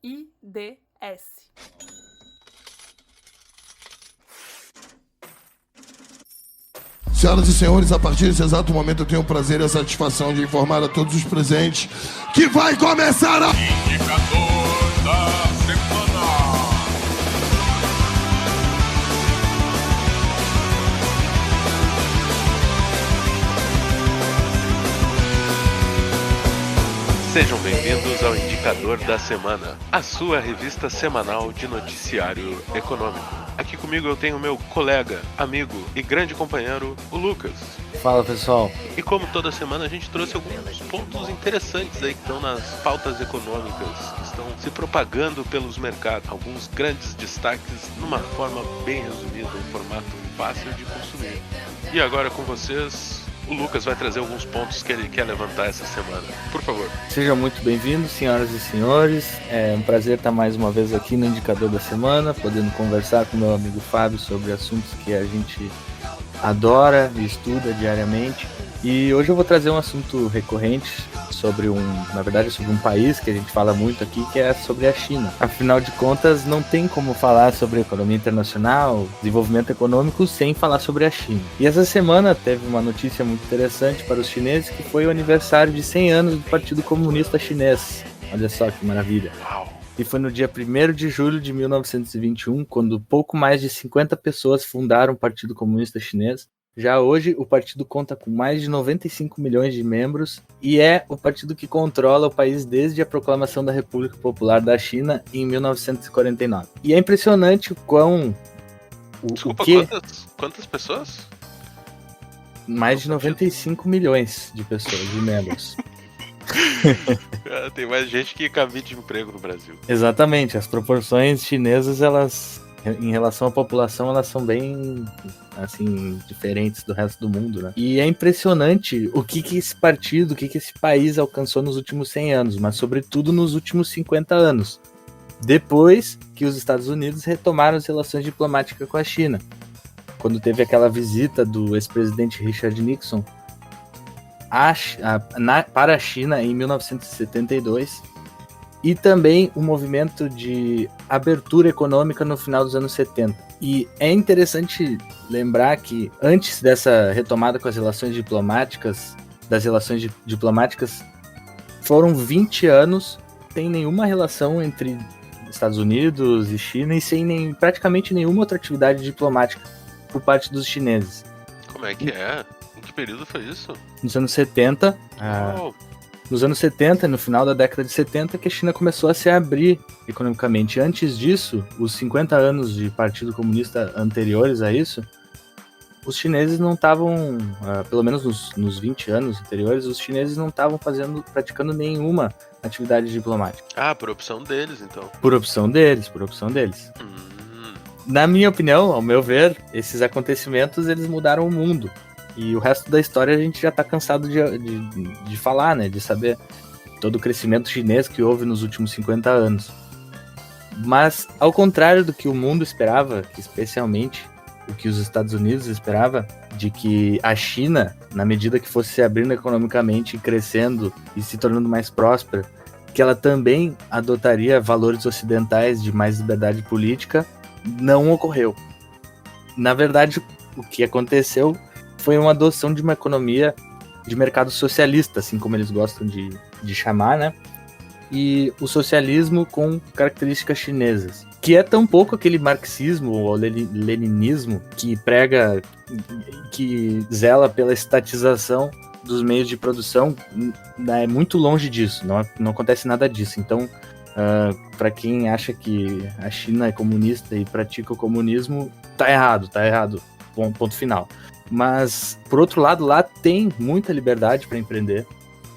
AIDS. Senhoras e senhores, a partir desse exato momento eu tenho o prazer e a satisfação de informar a todos os presentes que vai começar a... Indicador da semana. Sejam bem-vindos ao Indicador da Semana, a sua revista semanal de noticiário econômico. Aqui comigo eu tenho meu colega, amigo e grande companheiro, o Lucas. Fala, pessoal. E como toda semana a gente trouxe alguns pontos interessantes aí que estão nas pautas econômicas, que estão se propagando pelos mercados. Alguns grandes destaques numa forma bem resumida, um formato fácil de consumir. E agora com vocês, o Lucas vai trazer alguns pontos que ele quer levantar essa semana. Por favor. Sejam muito bem-vindos, senhoras e senhores. É um prazer estar mais uma vez aqui no Indicador da Semana, podendo conversar com meu amigo Fábio sobre assuntos que a gente adora e estuda diariamente. E hoje eu vou trazer um assunto recorrente sobre sobre um país que a gente fala muito aqui, que é sobre a China. Afinal de contas, não tem como falar sobre economia internacional, desenvolvimento econômico, sem falar sobre a China. E essa semana teve uma notícia muito interessante para os chineses, que foi o aniversário de 100 anos do Partido Comunista Chinês. Olha só que maravilha. Uau! E foi no dia 1º de julho de 1921, quando pouco mais de 50 pessoas fundaram o Partido Comunista Chinês. Já hoje, o partido conta com mais de 95 milhões de membros e é o partido que controla o país desde a proclamação da República Popular da China em 1949. E é impressionante o quão... Desculpa, quantas pessoas? Mais de 95 milhões de pessoas, de membros. Tem mais gente que cabide de emprego no Brasil. Exatamente, as proporções chinesas, elas, em relação à população, elas são bem, assim, diferentes do resto do mundo, né? E é impressionante o que esse partido, o que esse país alcançou nos últimos 100 anos, mas sobretudo nos últimos 50 anos, depois que os Estados Unidos retomaram as relações diplomáticas com a China, quando teve aquela visita do ex-presidente Richard Nixon para a China em 1972, e também o movimento de abertura econômica no final dos anos 70. E é interessante lembrar que antes dessa retomada com as relações diplomáticas, foram 20 anos sem nenhuma relação entre Estados Unidos e China e sem praticamente nenhuma outra atividade diplomática por parte dos chineses. Como é que é? Em que período foi isso? Nos anos 70, nos anos 70, no final da década de 70, que a China começou a se abrir economicamente. Antes disso, os 50 anos de Partido Comunista anteriores a isso, os chineses não estavam, pelo menos nos 20 anos anteriores, os chineses não estavam praticando nenhuma atividade diplomática. Ah, por opção deles, então. Por opção deles. Na minha opinião, ao meu ver, esses acontecimentos, eles mudaram o mundo. E o resto da história a gente já está cansado de falar, né? De saber todo o crescimento chinês que houve nos últimos 50 anos. Mas, ao contrário do que o mundo esperava, especialmente o que os Estados Unidos esperava, de que a China, na medida que fosse se abrindo economicamente, crescendo e se tornando mais próspera, que ela também adotaria valores ocidentais de mais liberdade política, não ocorreu. Na verdade, o que aconteceu foi uma adoção de uma economia de mercado socialista, assim como eles gostam de chamar, né? E o socialismo com características chinesas, que é tão pouco aquele marxismo ou leninismo que zela pela estatização dos meios de produção, é muito longe disso, não acontece nada disso. Então, para quem acha que a China é comunista e pratica o comunismo, tá errado, ponto final. Mas, por outro lado, lá tem muita liberdade para empreender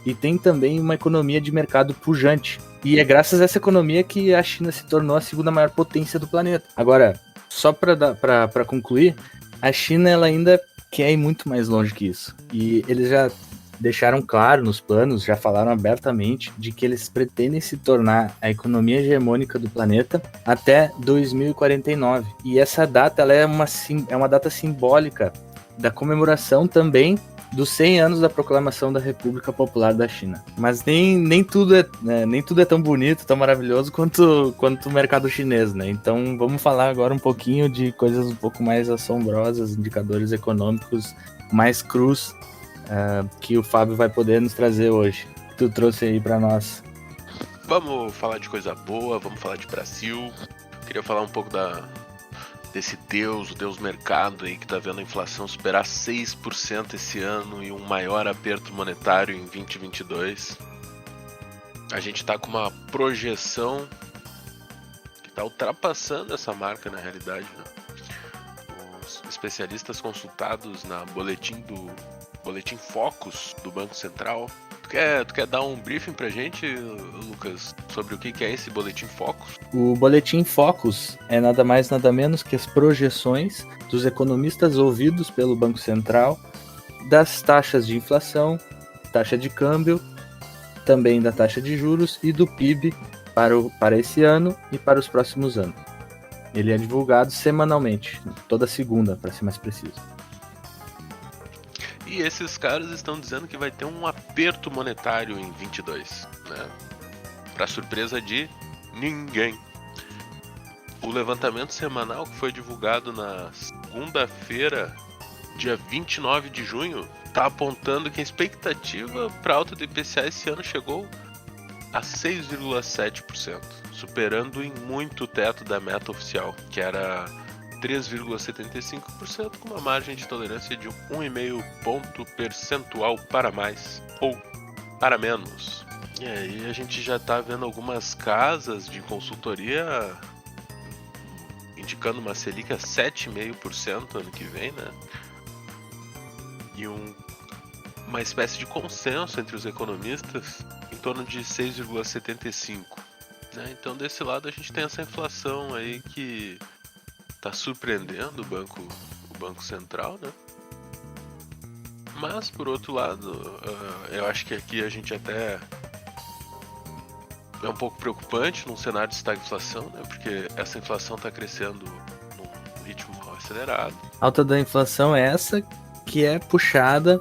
e tem também uma economia de mercado pujante. E é graças a essa economia que a China se tornou a segunda maior potência do planeta. Agora, só para concluir, a China ela ainda quer ir muito mais longe que isso. E eles já deixaram claro nos planos, já falaram abertamente de que eles pretendem se tornar a economia hegemônica do planeta até 2049. E essa data ela é uma data simbólica da comemoração também dos 100 anos da proclamação da República Popular da China. Mas nem tudo é tão bonito, tão maravilhoso quanto o mercado chinês, né? Então vamos falar agora um pouquinho de coisas um pouco mais assombrosas, indicadores econômicos mais crus, que o Fábio vai poder nos trazer hoje. Tu trouxe aí para nós. Vamos falar de coisa boa, vamos falar de Brasil. Queria falar um pouco desse o Deus mercado aí, que tá vendo a inflação superar 6% esse ano e um maior aperto monetário em 2022. A gente tá com uma projeção que tá ultrapassando essa marca na realidade, né? Os especialistas consultados na Boletim Focus do Banco Central. Tu quer dar um briefing pra gente, Lucas, sobre o que é esse Boletim Focus? O Boletim Focus é nada mais nada menos que as projeções dos economistas ouvidos pelo Banco Central das taxas de inflação, taxa de câmbio, também da taxa de juros e do PIB para esse ano e para os próximos anos. Ele é divulgado semanalmente, toda segunda, para ser mais preciso. E esses caras estão dizendo que vai ter um aperto monetário em 22, né? Para surpresa de ninguém. O levantamento semanal que foi divulgado na segunda-feira, dia 29 de junho, está apontando que a expectativa para alta do IPCA esse ano chegou a 6,7%, superando em muito o teto da meta oficial, que era 3,75%, com uma margem de tolerância de 1,5 ponto percentual para mais ou para menos. E aí a gente já está vendo algumas casas de consultoria indicando uma Selic a 7,5% ano que vem, né? E uma espécie de consenso entre os economistas em torno de 6,75%. Né? Então desse lado a gente tem essa inflação aí que tá surpreendendo o Banco Central, né? Mas, por outro lado, eu acho que aqui a gente até é um pouco preocupante num cenário de estagflação, né? Porque essa inflação tá crescendo num ritmo acelerado. A alta da inflação é essa que é puxada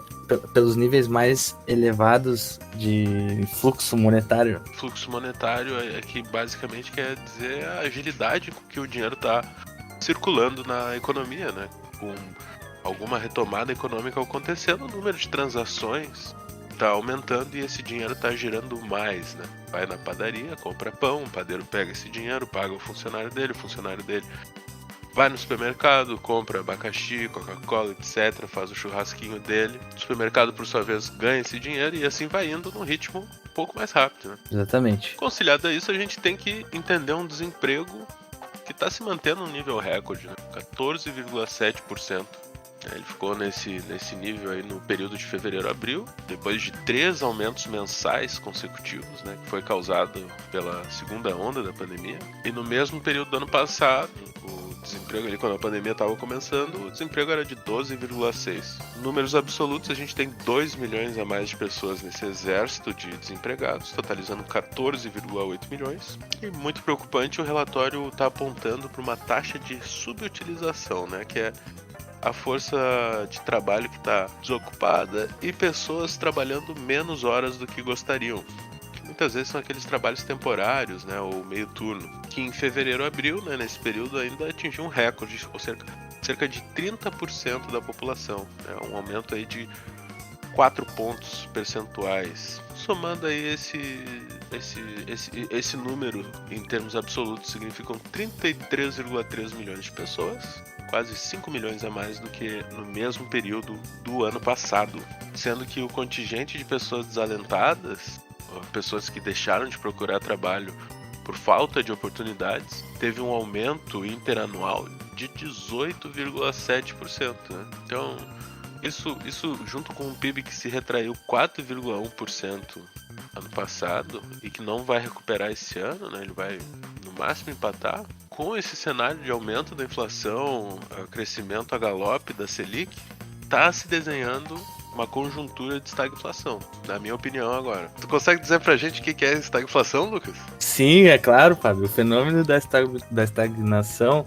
pelos níveis mais elevados de fluxo monetário. Fluxo monetário é que basicamente quer dizer a agilidade com que o dinheiro tá circulando na economia, né? Com alguma retomada econômica acontecendo, o número de transações está aumentando e esse dinheiro está girando mais, né? Vai na padaria, compra pão, o padeiro pega esse dinheiro, paga o funcionário dele vai no supermercado, compra abacaxi, Coca-Cola, etc, faz o churrasquinho dele. O supermercado, por sua vez, ganha esse dinheiro e assim vai indo num ritmo um pouco mais rápido, né? Exatamente. Conciliado a isso, a gente tem que entender um desemprego que está se mantendo no nível recorde, né? 14,7%. Ele ficou nesse nível aí no período de fevereiro a abril, depois de 3 aumentos mensais consecutivos, né? Que foi causado pela segunda onda da pandemia. E no mesmo período do ano passado, o desemprego ali, quando a pandemia estava começando, o desemprego era de 12,6%. Números absolutos, a gente tem 2 milhões a mais de pessoas nesse exército de desempregados, totalizando 14,8 milhões. E muito preocupante, o relatório está apontando para uma taxa de subutilização, né? Que é a força de trabalho que está desocupada e pessoas trabalhando menos horas do que gostariam. Muitas vezes são aqueles trabalhos temporários, né, ou meio turno, que em fevereiro a abril, né, nesse período ainda atingiu um recorde, ou cerca de 30% da população, né, um aumento aí de 4 pontos percentuais. Somando aí esse número em termos absolutos, significam 33,3 milhões de pessoas, quase 5 milhões a mais do que no mesmo período do ano passado, sendo que o contingente de pessoas desalentadas, pessoas que deixaram de procurar trabalho por falta de oportunidades, teve um aumento interanual de 18,7%. Né? Então, isso junto com um PIB que se retraiu 4,1% ano passado e que não vai recuperar esse ano, né? Ele vai no máximo empatar. Com esse cenário de aumento da inflação, crescimento a galope da Selic, está se desenhando uma conjuntura de estagflação, na minha opinião agora. Tu consegue dizer pra gente o que é estagflação, Lucas? Sim, é claro, Fábio. O fenômeno da estagnação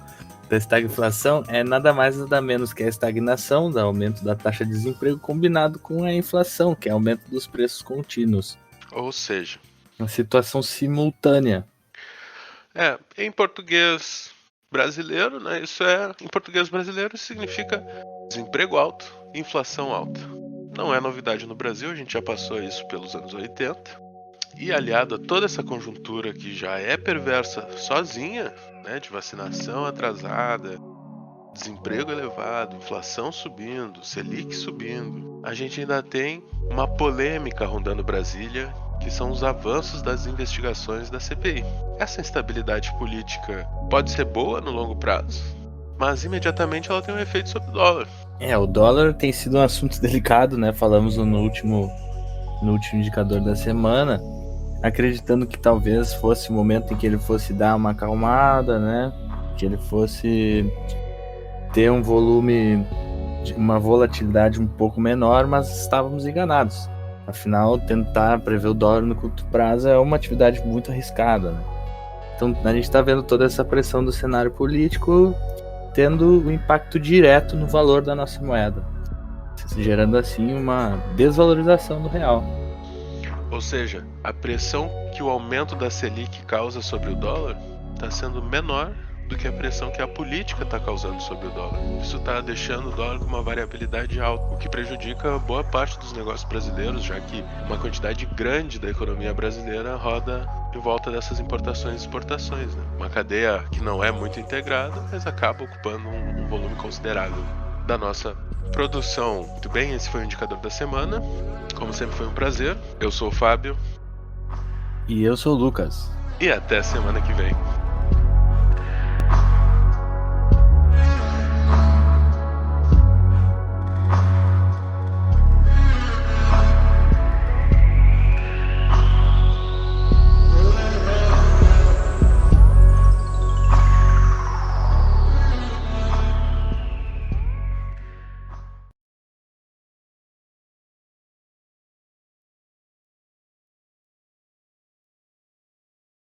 da estagflação é nada mais nada menos que a estagnação, do aumento da taxa de desemprego combinado com a inflação, que é o aumento dos preços contínuos. Ou seja, uma situação simultânea. Em português brasileiro, né? Em português brasileiro significa desemprego alto, inflação alta. Não é novidade no Brasil, a gente já passou isso pelos anos 80. E aliado a toda essa conjuntura que já é perversa sozinha, né, de vacinação atrasada, desemprego elevado, inflação subindo, Selic subindo, a gente ainda tem uma polêmica rondando Brasília, que são os avanços das investigações da CPI. Essa instabilidade política pode ser boa no longo prazo, mas imediatamente ela tem um efeito sobre o dólar. O dólar tem sido um assunto delicado, né? Falamos no último indicador da semana, acreditando que talvez fosse o momento em que ele fosse dar uma acalmada, né? Que ele fosse ter um volume, uma volatilidade um pouco menor, mas estávamos enganados. Afinal, tentar prever o dólar no curto prazo é uma atividade muito arriscada, né? Então a gente está vendo toda essa pressão do cenário político tendo um impacto direto no valor da nossa moeda, gerando assim uma desvalorização do real. Ou seja, a pressão que o aumento da Selic causa sobre o dólar está sendo menor do que a pressão que a política está causando sobre o dólar. Isso está deixando o dólar com uma variabilidade alta, o que prejudica boa parte dos negócios brasileiros, já que uma quantidade grande da economia brasileira roda em volta dessas importações e exportações, né? Uma cadeia que não é muito integrada, mas acaba ocupando um volume considerável da nossa produção. Muito bem, esse foi o indicador da semana. Como sempre, foi um prazer. Eu sou o Fábio. E eu sou o Lucas. E até semana que vem.